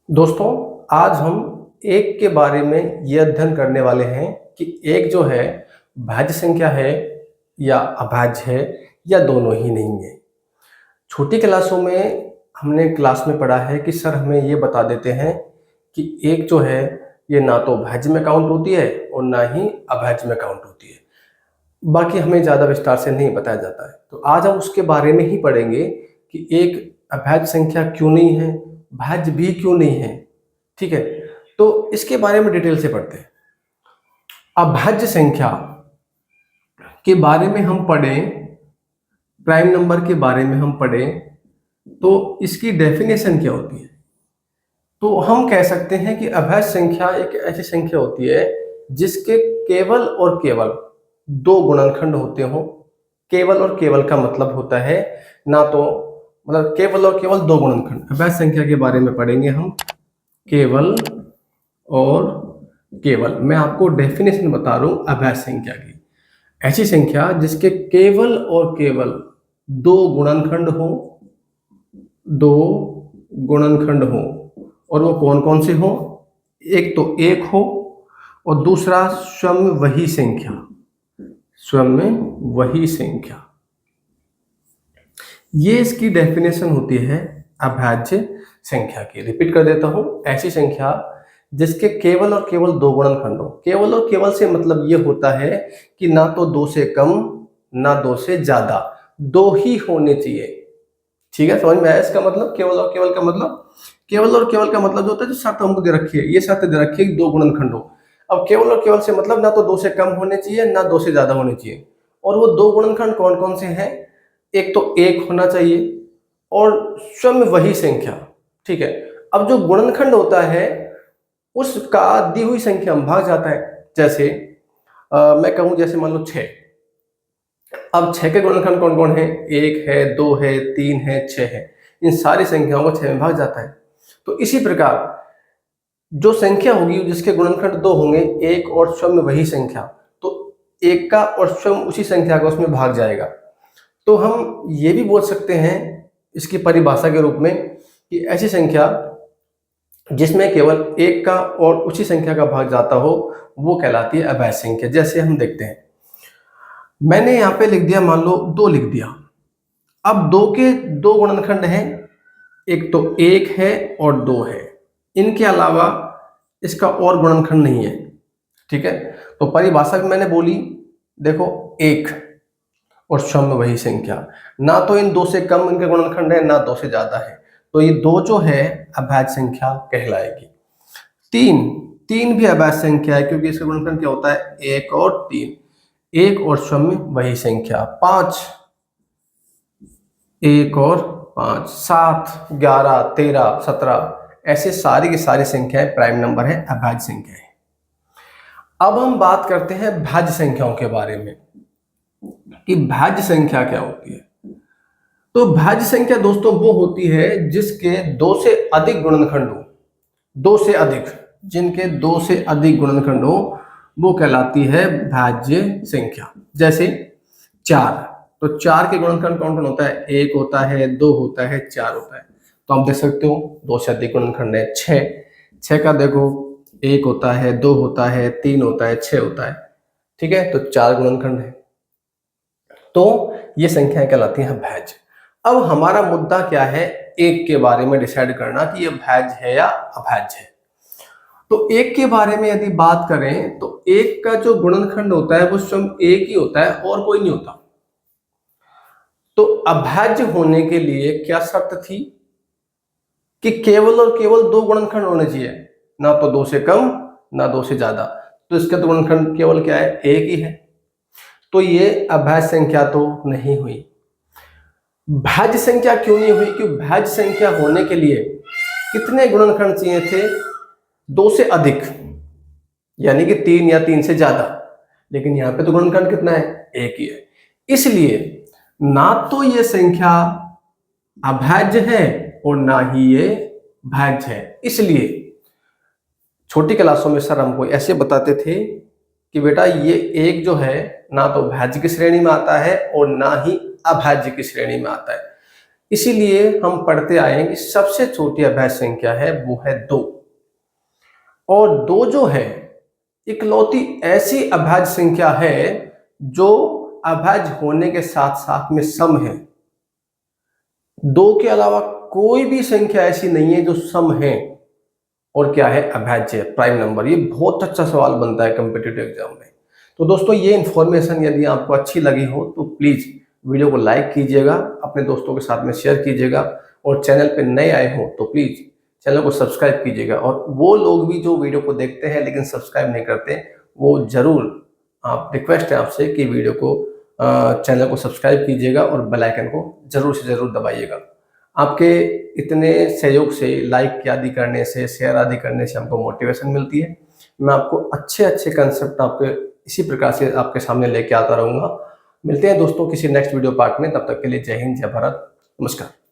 दोस्तों, आज हम एक के बारे में ये अध्ययन करने वाले हैं कि एक जो है भाज्य संख्या है या अभाज्य है या दोनों ही नहीं है। छोटी क्लासों में हमने क्लास में पढ़ा है कि सर हमें ये बता देते हैं कि एक जो है ये ना तो भाज्य में काउंट होती है और ना ही अभाज्य में काउंट होती है। बाकी हमें ज़्यादा विस्तार से नहीं बताया जाता है। तो आज हम उसके बारे में ही पढ़ेंगे कि एक अभाज्य संख्या क्यों नहीं है, भाज्य भी क्यों नहीं है। ठीक है, तो इसके बारे में डिटेल से पढ़ते हैं। अभाज्य संख्या के बारे में हम पढ़ें, प्राइम नंबर के बारे में हम पढ़ें तो इसकी डेफिनेशन क्या होती है। तो हम कह सकते हैं कि अभाज्य संख्या एक ऐसी संख्या होती है जिसके केवल और केवल दो गुणनखंड होते हो। केवल और केवल का मतलब होता है ना तो मतलब केवल और केवल दो गुणनखंड। अभाज्य संख्या के बारे में पढ़ेंगे हम, केवल और केवल। मैं आपको डेफिनेशन बता रहा हूं अभाज्य संख्या की। ऐसी संख्या जिसके केवल और केवल दो गुणनखंड हो, दो गुणनखंड हो, और वो कौन कौन से हो। एक तो एक हो और दूसरा स्वयं वही संख्या, स्वयं में वही संख्या। ये इसकी डेफिनेशन होती है अभाज्य संख्या की। रिपीट कर देता हूं, ऐसी संख्या जिसके केवल और केवल दो गुणनखंड हो। केवल और केवल से मतलब ये होता है कि ना तो दो से कम ना दो से ज्यादा, दो ही होने चाहिए। ठीक है, समझ में आया इसका मतलब। केवल और केवल का मतलब, केवल और केवल का मतलब जो होता है, जो शर्त हमको दे रखी है, ये शर्त दे रखी है कि दो गुणनखंड हो। अब केवल और केवल से मतलब ना तो दो से कम होने चाहिए ना दो से ज्यादा होने चाहिए। और वो दो गुणनखंड कौन कौन से हैं? एक तो एक होना चाहिए और स्वयं वही संख्या। ठीक है, अब जो गुणनखंड होता है उसका दी हुई संख्या में भाग जाता है। जैसे मैं कहूं, जैसे मान लो 6। अब 6 के गुणनखंड कौन कौन है? 1 है, 2 है, 3 है, 6 है। इन सारी संख्याओं को 6 में भाग जाता है। तो इसी प्रकार जो संख्या होगी जिसके गुणनखंड दो होंगे, एक और स्वयं वही संख्या, तो एक का और स्वयं उसी संख्या का उसमें भाग जाएगा। तो हम ये भी बोल सकते हैं इसकी परिभाषा के रूप में कि ऐसी संख्या जिसमें केवल एक का और उसी संख्या का भाग जाता हो वो कहलाती है अभाज्य संख्या। जैसे हम देखते हैं, मैंने यहाँ पे लिख दिया, मान लो 2 लिख दिया। अब 2 के दो गुणनखंड हैं, एक तो 1 है और 2 है। इनके अलावा इसका और गुणनखंड नहीं है। ठीक है, तो परिभाषा भी मैंने बोली, देखो, एक और स्वयं वही संख्या। ना तो इन दो से कम इनके गुणनखंड है ना दो से ज्यादा है, तो ये दो जो है अभाज्य संख्या कहलाएगी। 3, 3 भी अभाज्य संख्या है क्योंकि इसका गुणनखंड क्या होता है? 1 और 3, एक और स्वयं वही संख्या। 5, 1 और 5, 7, 11, 13, 17, ऐसे सारी की सारी संख्याएं प्राइम नंबर है, अभाज्य संख्या है। अब हम बात करते हैं भाज्य संख्याओं के बारे में कि भाज्य संख्या क्या होती है। तो भाज्य संख्या दोस्तों वो होती है जिसके दो से अधिक गुणनखंड हो, दो से अधिक, जिनके दो से अधिक गुणनखंड हो वो कहलाती है भाज्य संख्या। जैसे 4, तो 4 के गुणनखंड कौन कौन होता है? 1 होता है, 2 होता है, 4 होता है। तो आप देख सकते हो दो से अधिक गुणनखंड है। 6 का देखो, 1 होता है, 2 होता है, 3 होता है, 6 होता है। ठीक है, तो 4 गुणनखंड है। तो ये संख्याएं कहलाती हैं भाज्य। अब हमारा मुद्दा क्या है? एक के बारे में डिसाइड करना कि ये भाज्य है या अभाज्य है। तो एक के बारे में यदि बात करें तो एक का जो गुणनखंड होता है वो स्वयं एक ही होता है और कोई नहीं होता। तो अभाज्य होने के लिए क्या शर्त थी? कि केवल और केवल दो गुणनखंड होने चाहिए, ना तो दो से कम ना दो से ज्यादा। तो इसका तो गुणनखंड केवल क्या है? एक ही है। तो ये अभाज्य संख्या तो नहीं हुई। भाज्य संख्या क्यों नहीं हुई? क्योंकि भाज्य संख्या होने के लिए कितने गुणनखंड चाहिए थे? दो से अधिक, यानी कि 3 या 3 से ज्यादा। लेकिन यहाँ पे तो गुणनखंड कितना है? एक ही है। इसलिए ना तो ये संख्या अभाज्य है और ना ही ये भाज्य है। इसलिए छोटी क्लासों में सर हमको ऐसे बताते थे कि बेटा ये एक जो है ना तो भाज्य की श्रेणी में आता है और ना ही अभाज्य की श्रेणी में आता है। इसीलिए हम पढ़ते आए हैं कि सबसे छोटी अभाज्य संख्या है वो है 2। और 2 जो है इकलौती ऐसी अभाज्य संख्या है जो अभाज्य होने के साथ साथ में सम है। 2 के अलावा कोई भी संख्या ऐसी नहीं है जो सम है और क्या है, अभाज्य प्राइम नंबर। ये बहुत अच्छा सवाल बनता है कॉम्पिटिटिव एग्जाम में। तो दोस्तों ये इन्फॉर्मेशन यदि आपको अच्छी लगी हो तो प्लीज वीडियो को लाइक कीजिएगा, अपने दोस्तों के साथ में शेयर कीजिएगा, और चैनल पे नए आए हो तो प्लीज चैनल को सब्सक्राइब कीजिएगा। और वो लोग भी जो वीडियो को देखते हैं लेकिन सब्सक्राइब नहीं करते, वो जरूर, आप रिक्वेस्ट है आपसे कि वीडियो को चैनल को सब्सक्राइब कीजिएगा और बेल आइकन को जरूर से जरूर दबाइएगा। आपके इतने सहयोग से, लाइक आदि करने से, शेयर आदि करने से हमको मोटिवेशन मिलती है। मैं आपको अच्छे अच्छे कंसेप्ट आपके इसी प्रकार से आपके सामने लेके आता रहूँगा। मिलते हैं दोस्तों किसी नेक्स्ट वीडियो पार्ट में, तब तक के लिए जय हिंद, जय भारत, नमस्कार।